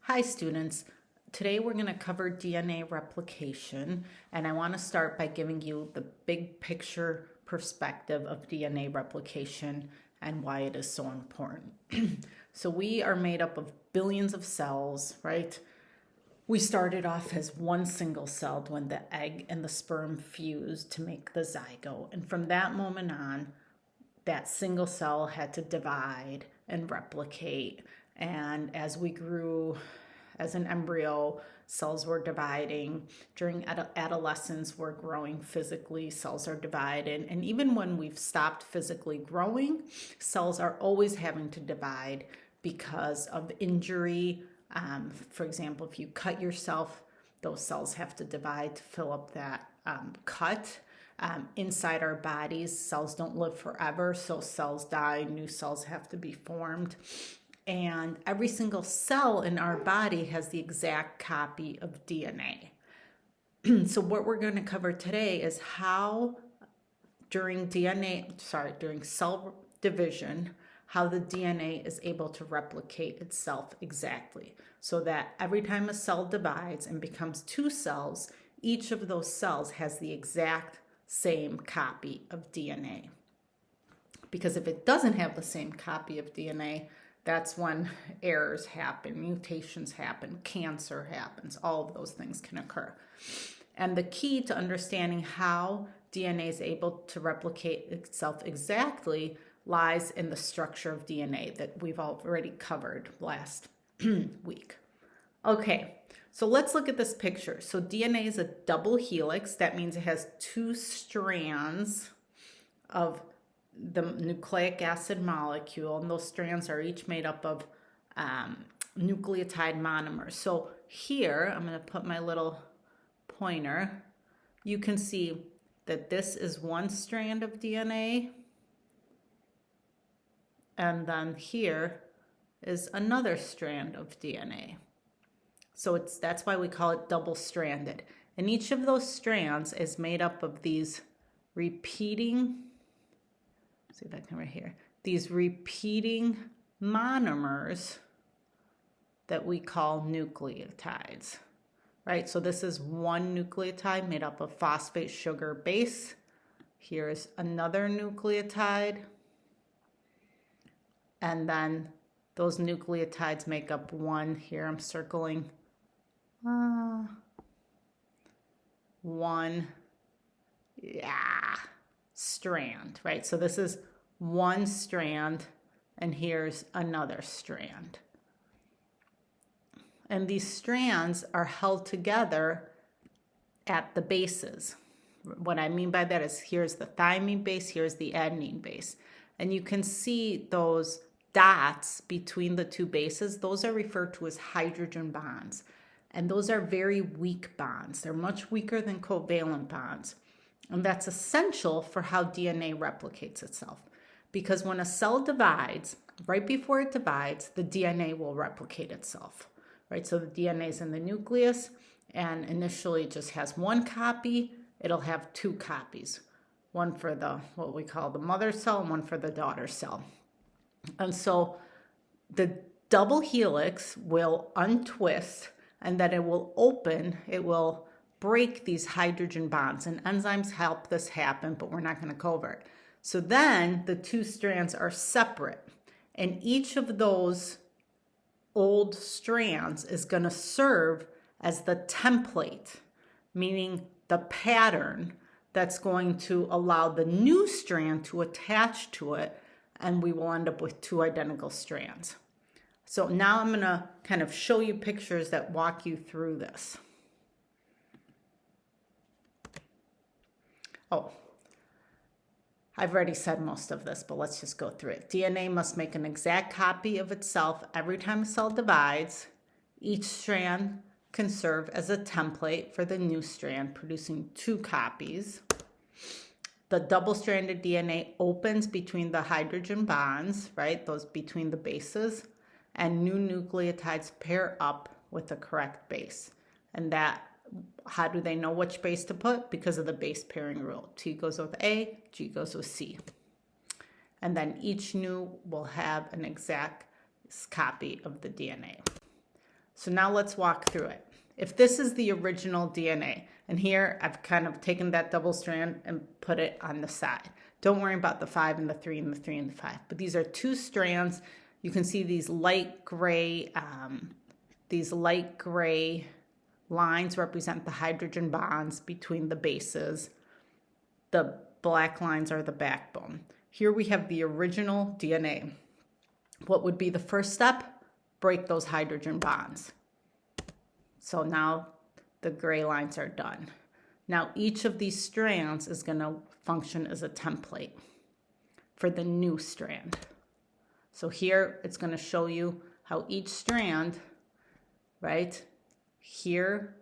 Hi students, today we're going to cover DNA replication, and I want to start by giving you the big picture perspective of DNA replication and why it is so important. So we are made up of billions of cells, right? We started off as one single cell when the egg and the sperm fused to make the zygote, and from that moment on, that single cell had to divide and replicate. And as we grew as an embryo, cells were dividing. During adolescence, we're growing physically, cells are divided. And even when we've stopped physically growing, cells are always having to divide because of injury. For example, if you cut yourself, those cells have to divide to fill up that cut. Inside our bodies, cells don't live forever, so cells die, new cells have to be formed. And every single cell in our body has the exact copy of DNA. So what we're going to cover today is how during cell division, how the DNA is able to replicate itself exactly. So that every time a cell divides and becomes two cells, each of those cells has the exact same copy of DNA. Because if it doesn't have the same copy of DNA, that's when errors happen, mutations happen, cancer happens, all of those things can occur. And the key to understanding how DNA is able to replicate itself exactly lies in the structure of DNA that we've already covered last week. Okay, so let's look at this picture. So DNA is a double helix. That means it has two strands of the nucleic acid molecule, and those strands are each made up of nucleotide monomers. So here, I'm going to put my little pointer. You can see that this is one strand of DNA, and then here is another strand of DNA. So that's why we call it double-stranded. And each of those strands is made up of these repeating, see if I can right here, these repeating monomers that we call nucleotides, right? So this is one nucleotide made up of phosphate sugar base. Here's another nucleotide. And then those nucleotides make up one, here I'm circling, one, strand, right? So this is one strand, and here's another strand. And these strands are held together at the bases. What I mean by that is here's the thymine base, here's the adenine base. And you can see those dots between the two bases. Those are referred to as hydrogen bonds. And those are very weak bonds. They're much weaker than covalent bonds. And that's essential for how DNA replicates itself. Because when a cell divides, right before it divides, the DNA will replicate itself, right? So the DNA is in the nucleus, and initially it just has one copy. It'll have two copies, one for what we call the mother cell and one for the daughter cell. And so the double helix will untwist, and then it will open, it will break these hydrogen bonds, and enzymes help this happen, but we're not going to cover it. So then the two strands are separate, and each of those old strands is going to serve as the template, meaning the pattern that's going to allow the new strand to attach to it, and we will end up with two identical strands. So now I'm going to kind of show you pictures that walk you through this. Oh, I've already said most of this, but let's just go through it. DNA must make an exact copy of itself every time a cell divides. Each strand can serve as a template for the new strand, producing two copies. The double-stranded DNA opens between the hydrogen bonds, right, those between the bases, and new nucleotides pair up with the correct base. And how do they know which base to put? Because of the base pairing rule. T goes with A, G goes with C. And then each new will have an exact copy of the DNA. So now let's walk through it. If this is the original DNA, and here I've kind of taken that double strand and put it on the side. Don't worry about the 5 and the 3 and the 3 and the 5, but these are 2 strands. You can see these light gray lines represent the hydrogen bonds between the bases. The black lines are the backbone. Here we have the original DNA. What would be the first step? Break those hydrogen bonds. So now the gray lines are done. Now each of these strands is going to function as a template for the new strand. So here it's going to show you how each strand, right, here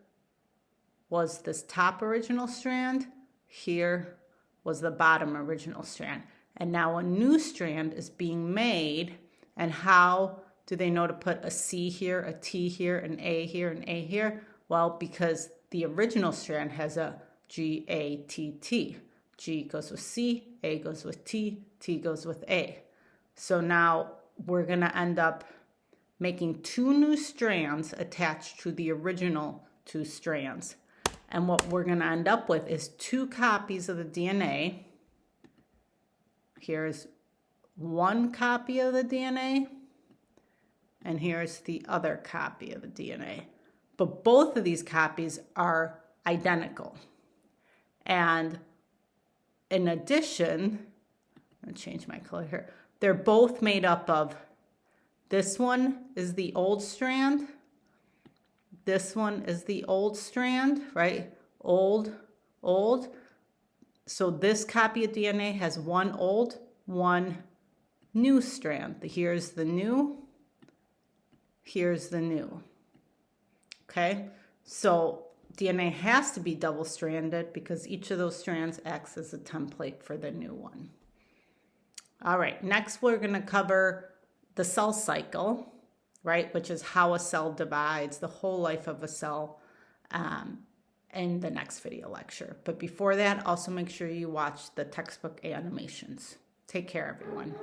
was this top original strand, here was the bottom original strand. And now a new strand is being made. And how do they know to put a C here, a T here, an A here, an A here? Well, because the original strand has a G-A-T-T. G goes with C, A goes with T, T goes with A. So now we're going to end up making 2 new strands attached to the original 2 strands. And what we're going to end up with is 2 copies of the DNA. Here's 1 copy of the DNA, and here's the other copy of the DNA. But both of these copies are identical. And in addition, I'm going to change my color here. They're both made up of, this one is the old strand. This one is the old strand, right? Old, old. So this copy of DNA has 1 old, 1 new strand. Here's the new, here's the new. Okay, so DNA has to be double-stranded because each of those strands acts as a template for the new one. All right, next we're going to cover the cell cycle, right, which is how a cell divides, the whole life of a cell, in the next video lecture. But before that, also make sure you watch the textbook animations. Take care, everyone.